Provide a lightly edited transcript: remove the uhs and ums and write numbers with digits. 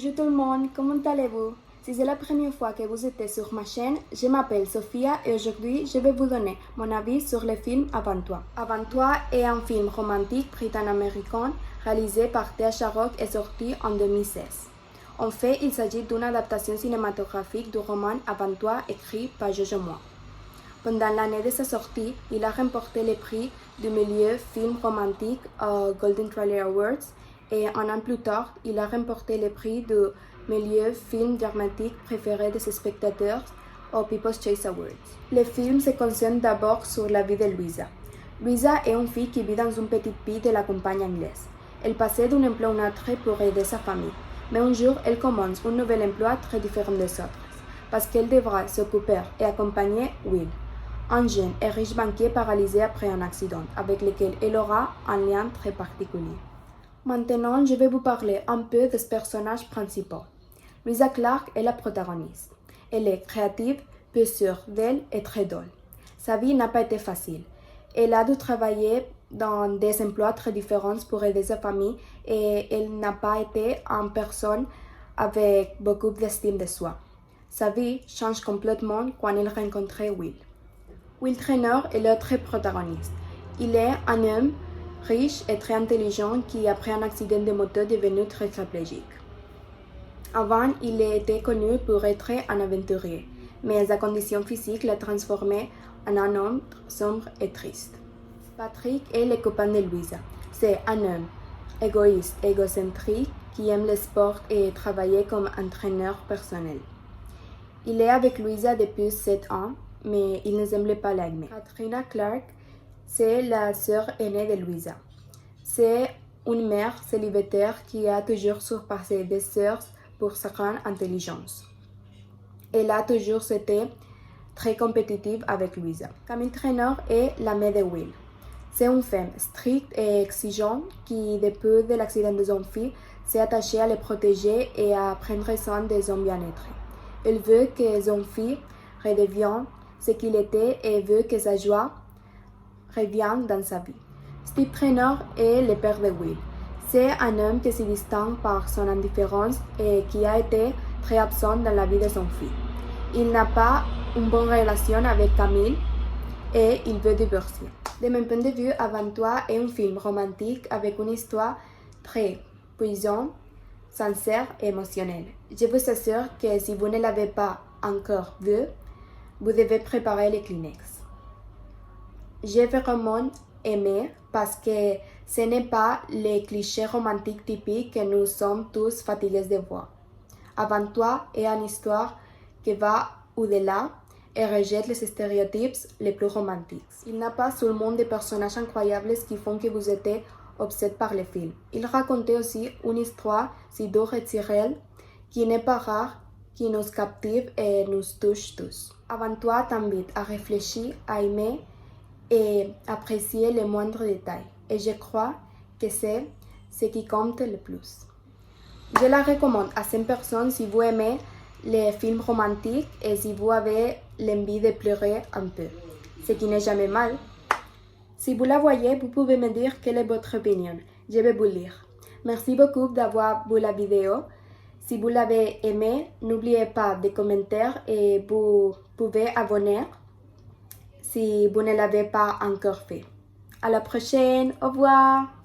Bonjour tout le monde, comment allez-vous? Si c'est la première fois que vous êtes sur ma chaîne, je m'appelle Sophia et aujourd'hui je vais vous donner mon avis sur le film Avant toi. Avant toi est un film romantique britanno-américain réalisé par Thea Sharrock et sorti en 2016. En fait, il s'agit d'une adaptation cinématographique du roman Avant toi écrit par Jojo Moore. Pendant l'année de sa sortie, il a remporté le prix du meilleur film romantique aux Golden Trailer Awards et un an plus tard, il a remporté le prix du meilleur film dramatique préféré des spectateurs aux People's Choice Awards. Le film se concentre d'abord sur la vie de Louisa. Louisa est une fille qui vit dans une petite ville de la campagne anglaise. Elle passait d'un emploi à un autre pour aider sa famille, mais un jour, elle commence un nouvel emploi très différent des autres, parce qu'elle devra s'occuper et accompagner Will, un jeune et riche banquier paralysé après un accident, avec lequel elle aura un lien très particulier. Maintenant, je vais vous parler un peu des personnages principaux. Louisa Clark est la protagoniste. Elle est créative, peu sûre d'elle et très drôle. Sa vie n'a pas été facile. Elle a dû travailler dans des emplois très différents pour aider sa famille et elle n'a pas été une personne avec beaucoup d'estime de soi. Sa vie change complètement quand elle rencontre Will. Will Traynor est l'autre protagoniste. Il est un homme riche et très intelligent qui, après un accident de moto, est devenu tétraplégique. Avant, il était connu pour être un aventurier, mais sa condition physique l'a transformé en un homme sombre et triste. Patrick est le copain de Louisa. C'est un homme égoïste, égocentrique, qui aime le sport et travailler comme entraîneur personnel. Il est avec Louisa depuis 7 ans, mais il ne semble pas l'aimer. Katrina Clark, c'est la sœur aînée de Louisa. C'est une mère célibataire qui a toujours surpassé des sœurs pour sa grande intelligence. Elle a toujours été très compétitive avec Louisa. Camille Traynor est la mère de Will. C'est une femme stricte et exigeante qui, depuis l'accident de son fils, s'est attachée à le protéger et à prendre soin de son bien-être. Elle veut que son fils redevienne ce qu'il était et veut que sa joie revienne dans sa vie. Steve Traynor est le père de Will. C'est un homme qui se distingue par son indifférence et qui a été très absent dans la vie de son fils. Il n'a pas une bonne relation avec Camille et il veut divorcer. De mon point de vue, Avant toi est un film romantique avec une histoire très puissante, sincère et émotionnelle. Je vous assure que si vous ne l'avez pas encore vu, vous devez préparer les Kleenex. J'ai vraiment aimé parce que ce n'est pas les clichés romantiques typiques que nous sommes tous fatigués de voir. Avant toi est une histoire qui va au-delà et rejette les stéréotypes les plus romantiques. Il n'y a pas seulement des personnages incroyables qui font que vous êtes obsédé par le film. Il racontait aussi une histoire si dure et si réelle qui n'est pas rare, qui nous captive et nous touche tous. Avant toi t'invite à réfléchir, à aimer et apprécier les moindres détails. Et je crois que c'est ce qui compte le plus. Je la recommande à 100 personnes si vous aimez les films romantiques et si vous avez l'envie de pleurer un peu, ce qui n'est jamais mal. Si vous la voyez, vous pouvez me dire quelle est votre opinion. Je vais vous lire. Merci beaucoup d'avoir vu la vidéo. Si vous l'avez aimé, n'oubliez pas de commenter et vous pouvez abonner si vous ne l'avez pas encore fait. À la prochaine, au revoir!